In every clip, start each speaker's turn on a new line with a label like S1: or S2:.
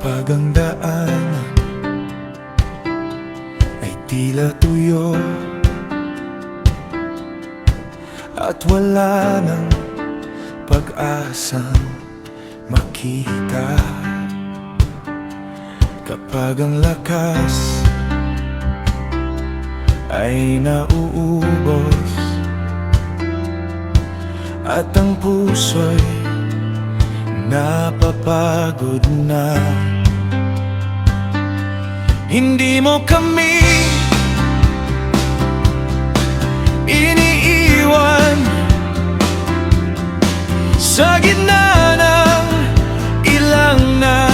S1: Kapag ang daan ay tila tuyo at wala nang pag-asang makita, kapag ang lakas ay nauubos at ang puso'y napapagod na, hindi mo kami iniiwan sa gitna ng ilang na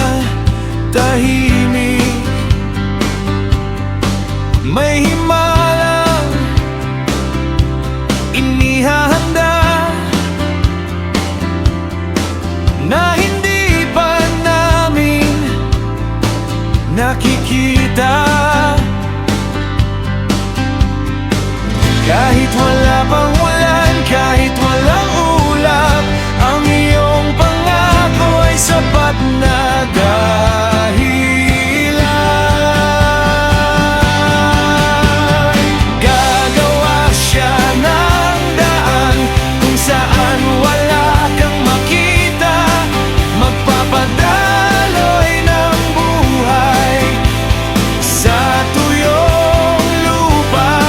S1: tahimik. May himalang inihahanda na hindi pa namin nakikita. Kahit wala pang ulan, kahit walang ulap, ang iyong pangako ay sapat na dahilan. Gagawa siya ng daan kung saan wala kang makita, magpapadaloy ng buhay sa tuyong lupa.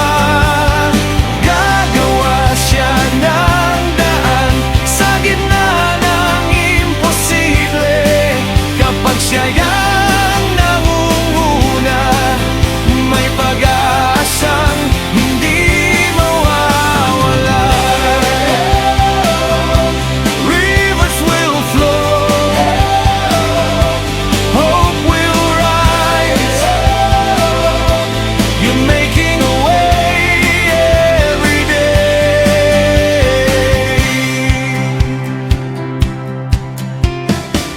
S1: Gagawa siya ng daan sa gitna ng imposible, kapag siya ang nangunguna, may pag-asang hindi mawawala. Rivers will flow, hope will rise. You're making a way every day.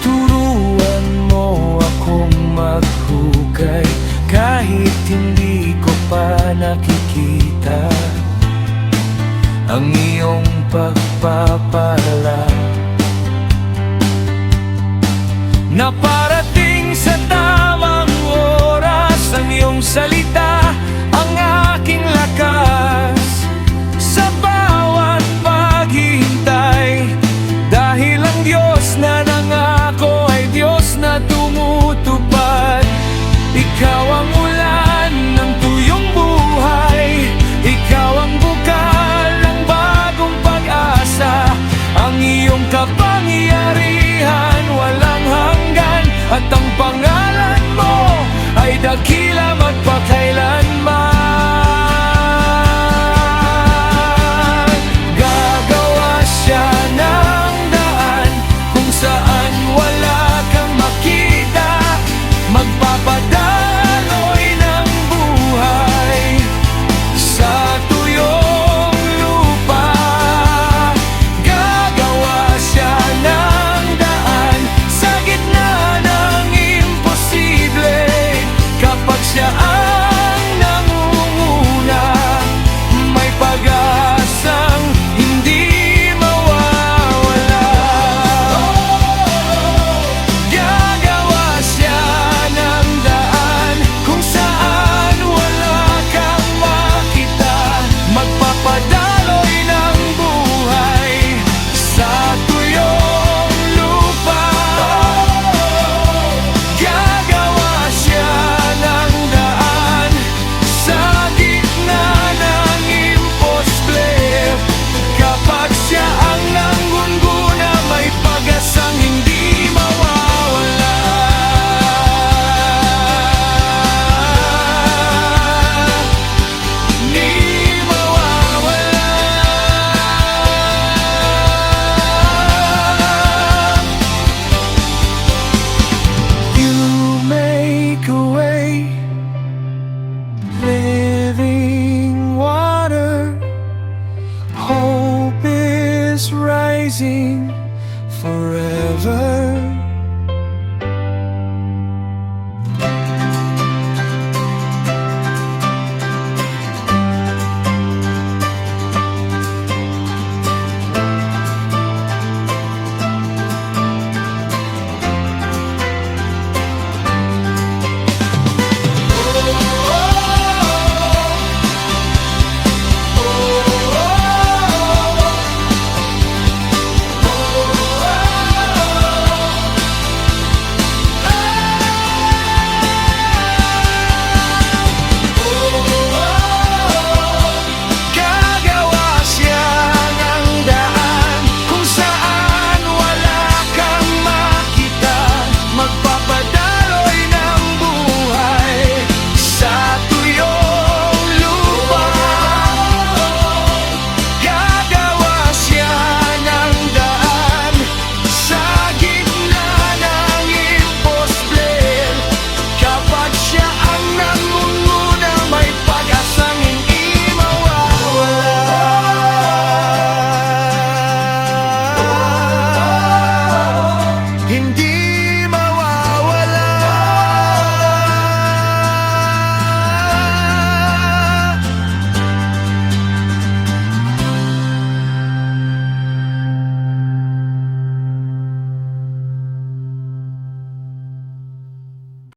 S1: Turuan mo akong maghukay kahit hindi ko pa nakikita ang iyong pagpapala na parating sa tamang oras. Ang iyong salita